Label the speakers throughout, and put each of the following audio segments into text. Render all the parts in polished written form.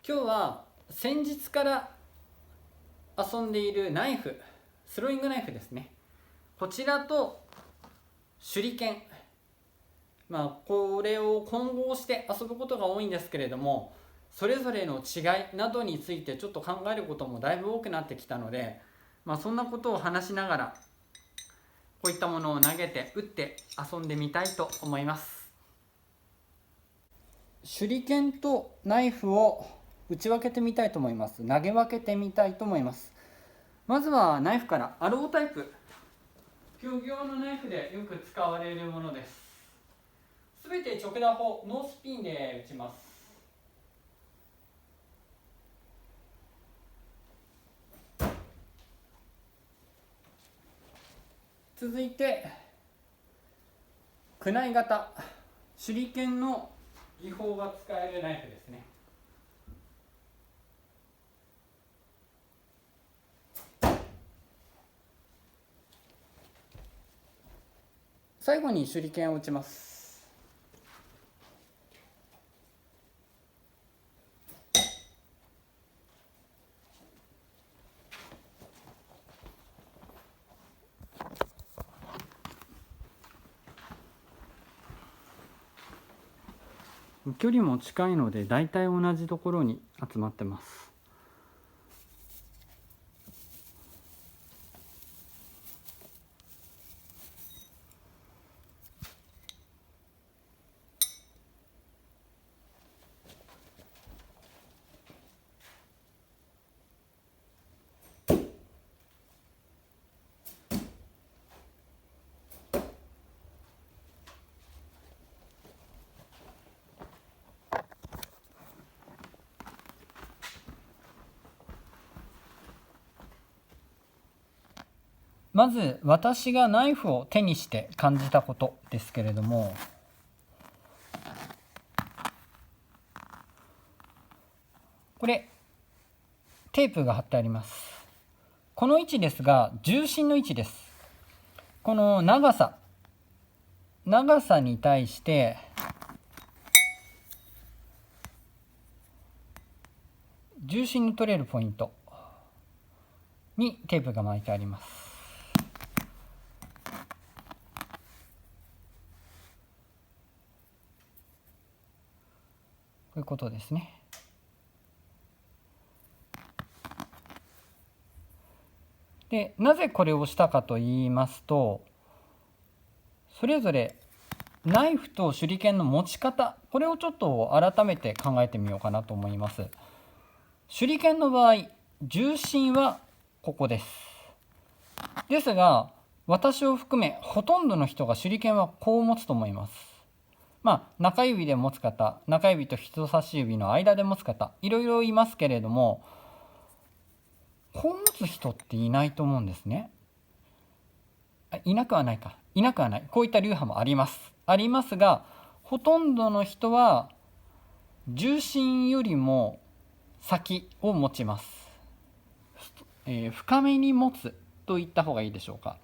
Speaker 1: 今日は先日から遊んでいるナイフ、スローイングナイフですね。こちらと手裏剣、これを混合して遊ぶことが多いんですけれども、それぞれの違いなどについてちょっと考えることもだいぶ多くなってきたので、そんなことを話しながらこういったものを投げて打って遊んでみたいと思います。手裏剣とナイフを打ち分けてみたいと思います。投げ分けてみたいと思います。まずはナイフから。アロータイプ、競技用のナイフでよく使われるものです。すべて直打法、ノースピンで打ちます。続いてクナイ型、手裏剣の技法が使えるナイフですね。最後に手裏剣を打ちます。距離も近いのでだいたい同じところに集まってます。まず私がナイフを手にして感じたことですけれども、これテープが貼ってあります。この位置ですが重心の位置です。この長さに対して重心の取れるポイントにテープが巻いてあります。こういうことですね。で、なぜこれをしたかと言いますと、それぞれナイフと手裏剣の持ち方、これをちょっと改めて考えてみようかなと思います。手裏剣の場合、重心はここです。ですが、私を含めほとんどの人が手裏剣はこう持つと思います。中指で持つ方、中指と人差し指の間で持つ方、いろいろいますけれども、こう持つ人っていないと思うんですね。いなくはないか。いなくはない。こういった流派もあります。ありますが、ほとんどの人は重心よりも先を持ちます。深めに持つと言った方がいいでしょうか。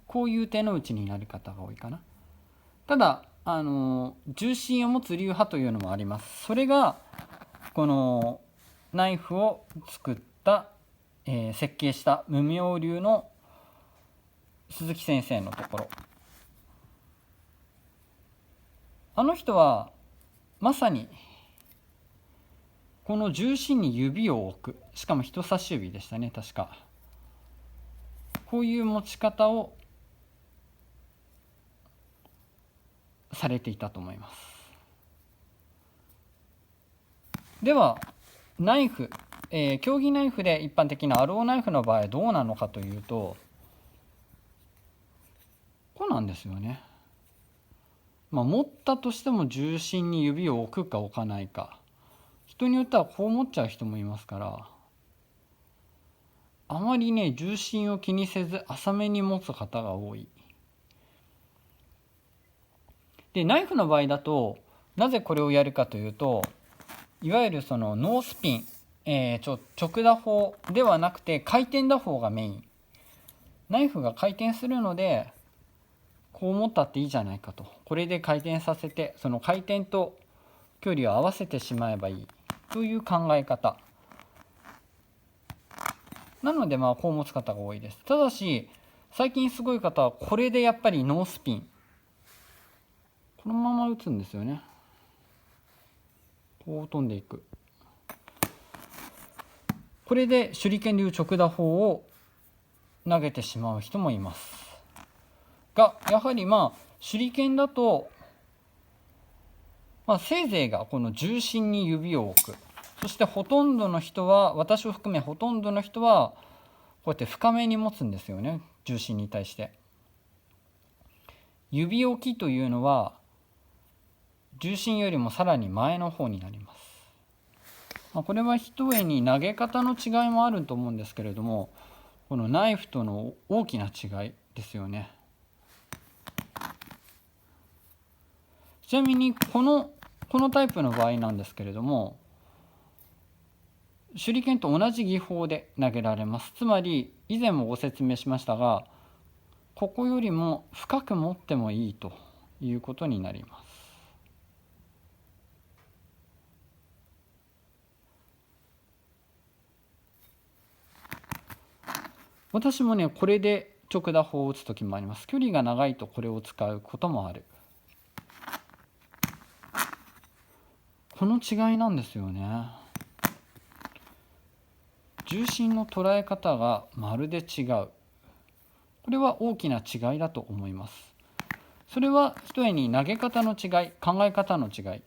Speaker 1: こういう手の内になる方が多いかな。ただ重心を持つ流派というのもあります。それがこのナイフを作った、設計した無名流の鈴木先生のところ。あの人はまさにこの重心に指を置く、しかも人差し指でしたね、確か。こういう持ち方をされていたと思います。ではナイフ、競技ナイフで一般的なアローナイフの場合どうなのかというと、こうなんですよね。持ったとしても重心に指を置くか置かないか、人によってはこう持っちゃう人もいますから、あまりね重心を気にせず浅めに持つ方が多い。でナイフの場合だとなぜこれをやるかというと、いわゆるそのノースピン、直打法ではなくて回転打法がメイン。ナイフが回転するのでこう持ったっていいじゃないかと、これで回転させて、その回転と距離を合わせてしまえばいいという考え方なので、こう持つ方が多いです。ただし最近すごい方はこれでやっぱりノースピン、このまま打つんですよね。こう飛んでいく。これで手裏剣でいう直打法を投げてしまう人もいますが、やはり手裏剣だと、せいぜいがこの重心に指を置く。そしてほとんどの人は、私を含めほとんどの人はこうやって深めに持つんですよね、重心に対して。指置きというのは重心よりもさらに前の方になります。これは一重に投げ方の違いもあると思うんですけれども、このナイフとの大きな違いですよね。ちなみにこのタイプの場合なんですけれども、手裏剣と同じ技法で投げられます。つまり以前もご説明しましたが、ここよりも深く持ってもいいということになります。私もね、これで直打法を打つ時もあります。距離が長いとこれを使うこともある。この違いなんですよね。重心の捉え方がまるで違う。これは大きな違いだと思います。それはひとえに投げ方の違い、考え方の違い。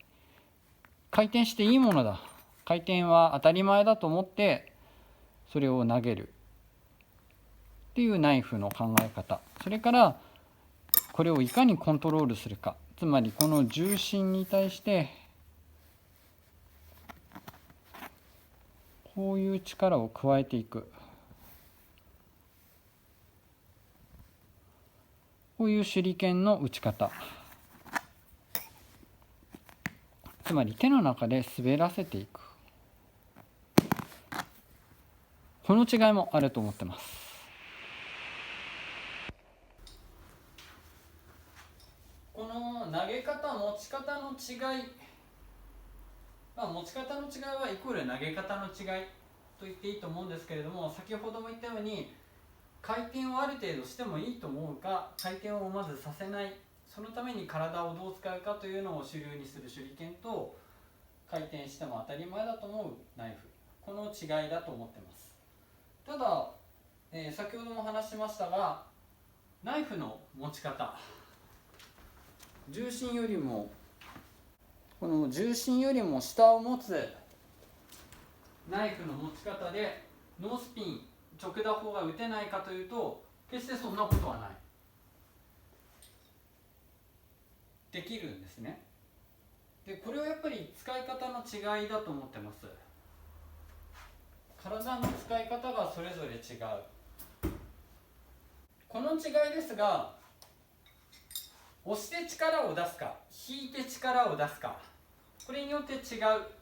Speaker 1: 回転していいものだ、回転は当たり前だと思ってそれを投げるっていうナイフの考え方、それからこれをいかにコントロールするか、つまりこの重心に対してこういう力を加えていく、こういう手裏剣の打ち方、つまり手の中で滑らせていく、この違いもあると思ってます。この投げ方、持ち方の違い、持ち方の違いはイコール投げ方の違いと言っていいと思うんですけれども、先ほども言ったように回転をある程度してもいいと思うか、回転をまずさせない、そのために体をどう使うかというのを主流にする手裏剣と、回転しても当たり前だと思うナイフ、この違いだと思ってます。ただ、先ほども話しましたが、ナイフの持ち方、重心よりもこの重心よりも下を持つナイフの持ち方でノースピン、直打法が打てないかというと、決してそんなことはない。できるんですね。で、これはやっぱり使い方の違いだと思ってます。体の使い方がそれぞれ違う。この違いですが、押して力を出すか引いて力を出すか、これによって違う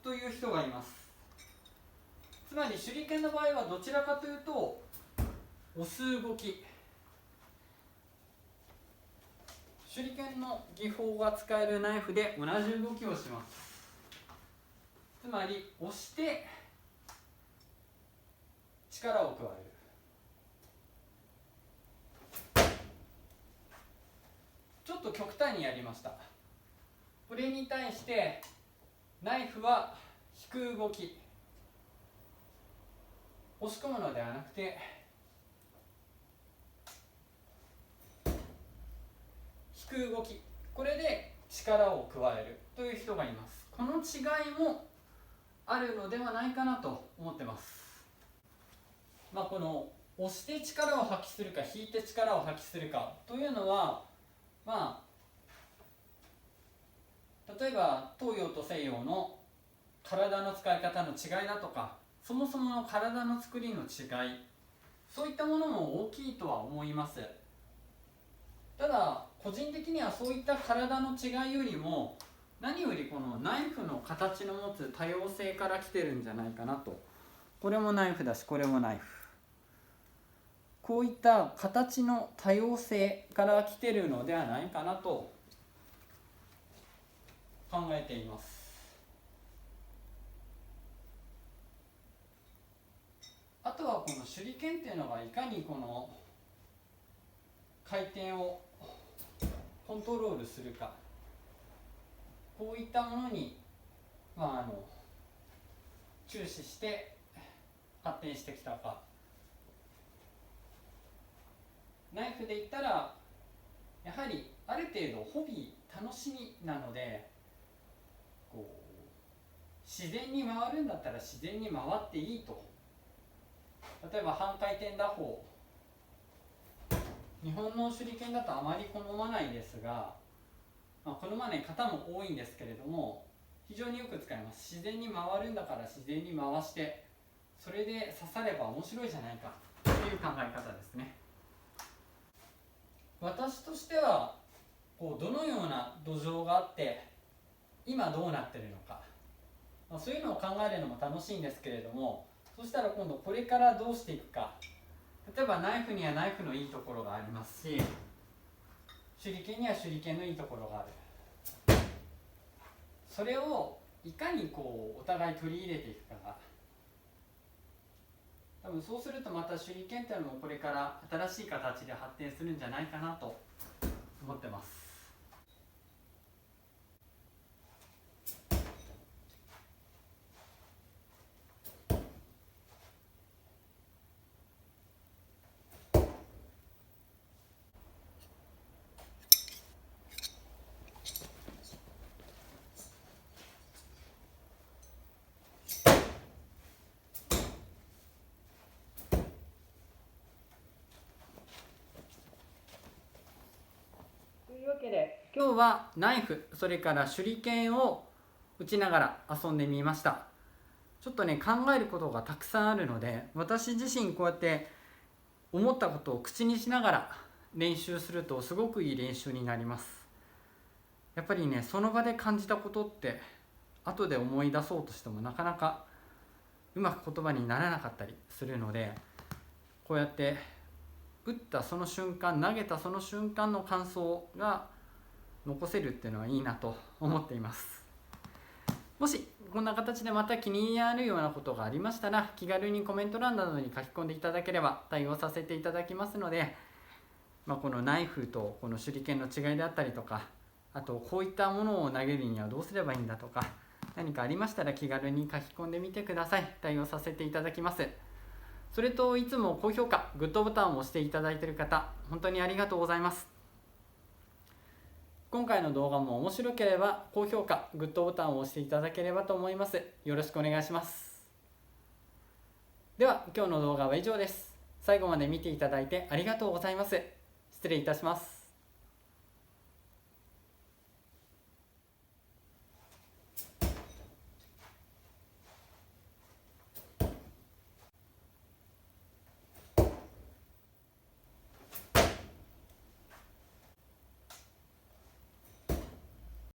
Speaker 1: という人がいます。つまり手裏剣の場合はどちらかというと押す動き、手裏剣の技法が使えるナイフで同じ動きをします。つまり押して力を加える。ちょっと極端にやりました。これに対してナイフは引く動き、押し込むのではなくて引く動き、これで力を加えるという人がいます。この違いもあるのではないかなと思ってます。この押して力を発揮するか引いて力を発揮するかというのは、例えば東洋と西洋の体の使い方の違いだとか、そもそもの体の作りの違い、そういったものも大きいとは思います。ただ個人的にはそういった体の違いよりも、何よりこのナイフの形の持つ多様性から来てるんじゃないかなと。これもナイフだしこれもナイフ、こういった形の多様性から来てるのではないかなと考えています。あとはこの手裏剣っていうのがいかにこの回転をコントロールするか、こういったものに、注視して発展してきたか。ナイフで言ったらやはりある程度ホビー楽しみなので、こう自然に回るんだったら自然に回っていいと。例えば半回転打法、日本の手裏剣だとあまり好まないですが、好まない方も多いんですけれども、非常によく使います。自然に回るんだから自然に回して、それで刺されば面白いじゃないかという考え方ですね。私としてはどのような土壌があって今どうなってるのか、そういうのを考えるのも楽しいんですけれども、そしたら今度これからどうしていくか。例えばナイフにはナイフのいいところがありますし、手裏剣には手裏剣のいいところがある。それをいかにお互い取り入れていくかが、多分そうするとまた手裏剣っていうのもこれから新しい形で発展するんじゃないかなと思ってます。というわけで今日はナイフ、それから手裏剣を打ちながら遊んでみました。ちょっとね、考えることがたくさんあるので、私自身こうやって思ったことを口にしながら練習するとすごくいい練習になります。やっぱりね、その場で感じたことって後で思い出そうとしてもなかなかうまく言葉にならなかったりするので、こうやって打ったその瞬間、投げたその瞬間の感想が残せるっていうのはいいなと思っています。もしこんな形でまた気になるようなことがありましたら、気軽にコメント欄などに書き込んでいただければ対応させていただきますので、このナイフとこの手裏剣の違いであったりとか、あとこういったものを投げるにはどうすればいいんだとか、何かありましたら気軽に書き込んでみてください。対応させていただきます。それといつも高評価、グッドボタンを押していただいている方、本当にありがとうございます。今回の動画も面白ければ高評価、グッドボタンを押していただければと思います。よろしくお願いします。では今日の動画は以上です。最後まで見ていただいてありがとうございます。失礼いたします。